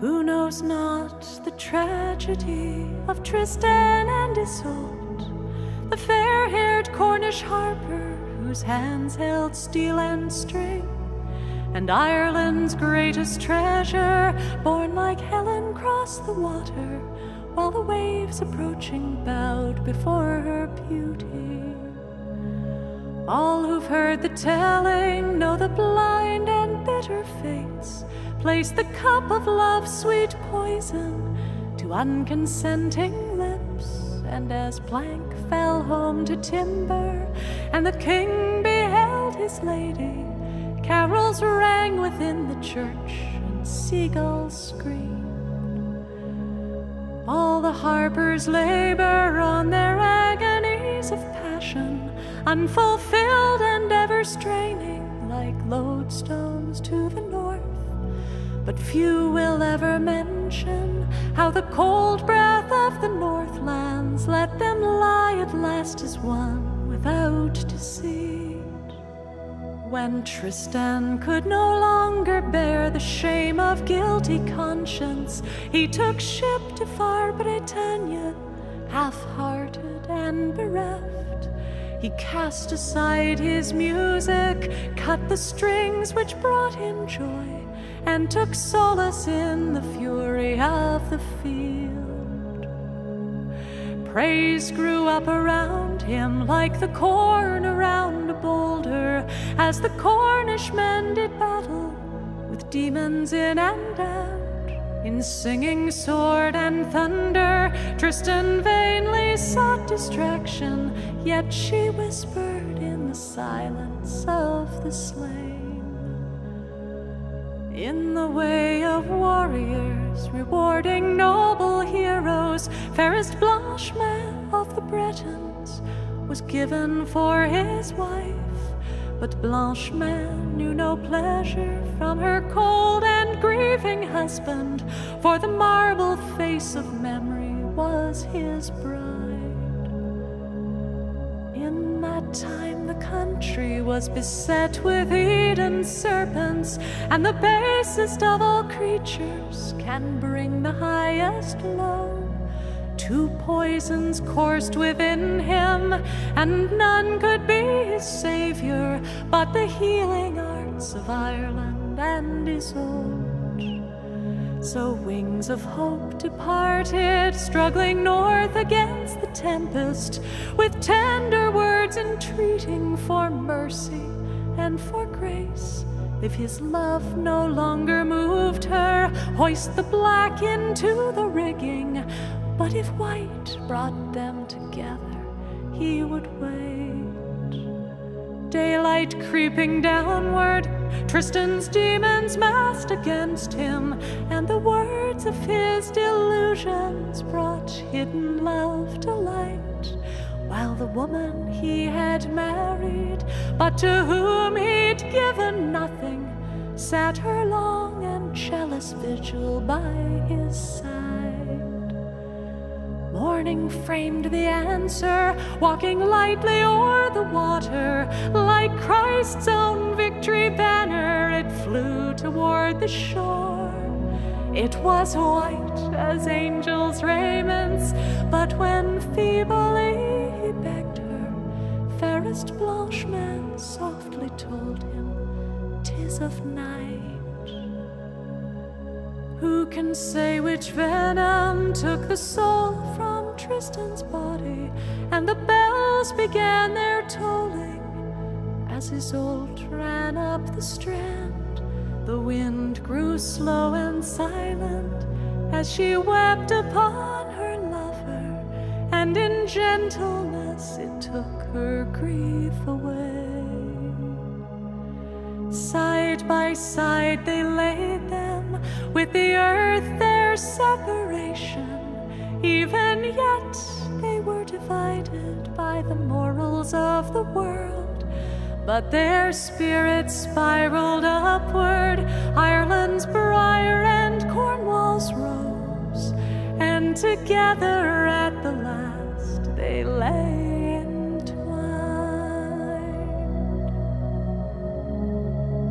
Who knows not the tragedy of Tristan and Isolt, the fair-haired Cornish harper whose hands held steel and string, and Ireland's greatest treasure, born like Helen crossed the water, while the waves approaching bowed before her beauty. All who've heard the telling know the blind and bitter fates placed the cup of love's sweet poison to unconsenting lips, and as plank fell home to timber, and the king beheld his lady, carols rang within the church, and seagulls screamed. All the harpers labor on their agonies of passion, unfulfilled and ever straining like lodestones to the north. But few will ever mention how the cold breath of the Northlands let them lie at last as one without deceit. When Tristan could no longer bear the shame of guilty conscience, he took ship to far Bretagne, half-hearted and bereft. He cast aside his music, cut the strings which brought him joy, and took solace in the fury of the field. Praise grew up around him like the corn around a boulder, as the Cornish men did battle with demons in and out. In singing sword and thunder, Tristan vainly sought distraction, yet she whispered in the silence of the slain. In the way of warriors, rewarding noble heroes, fairest Blanchemain of the Bretons was given for his wife. But Blanchemain knew no pleasure from her cold and grieving husband, for the marble face of memory was his bride. In that time the country was beset with Eden serpents, and the basest of all creatures can bring the highest low. Two poisons coursed within him, and none could be his savior but the healing arts of Ireland and Isolt. So wings of hope departed, struggling north against the tempest, with tender words entreating for mercy and for grace. If his love no longer moved her, hoist the black into the rigging, but if white brought them together, he would wait. Daylight creeping downward, Tristan's demons massed against him, and the words of his delusions brought hidden love to light, while the woman he had married, but to whom he'd given nothing, sat her long and jealous vigil by his side. Morning framed the answer, walking lightly o'er the water, like Christ's own victory banner, it flew toward the shore. It was white as angels' raiments, but when feebly he begged her, fairest Blanchemain softly told him, "'Tis of night." Who can say which venom took the soul from Tristan's body, and the bells began their tolling as Isolt ran up the strand. The wind grew slow and silent as she wept upon her lover, and in gentleness it took her grief away. Side by side they laid them, with the earth their separation. Even yet they were divided by the morals of the world, but their spirits spiraled upward, Ireland's briar and Cornwall's rose, and together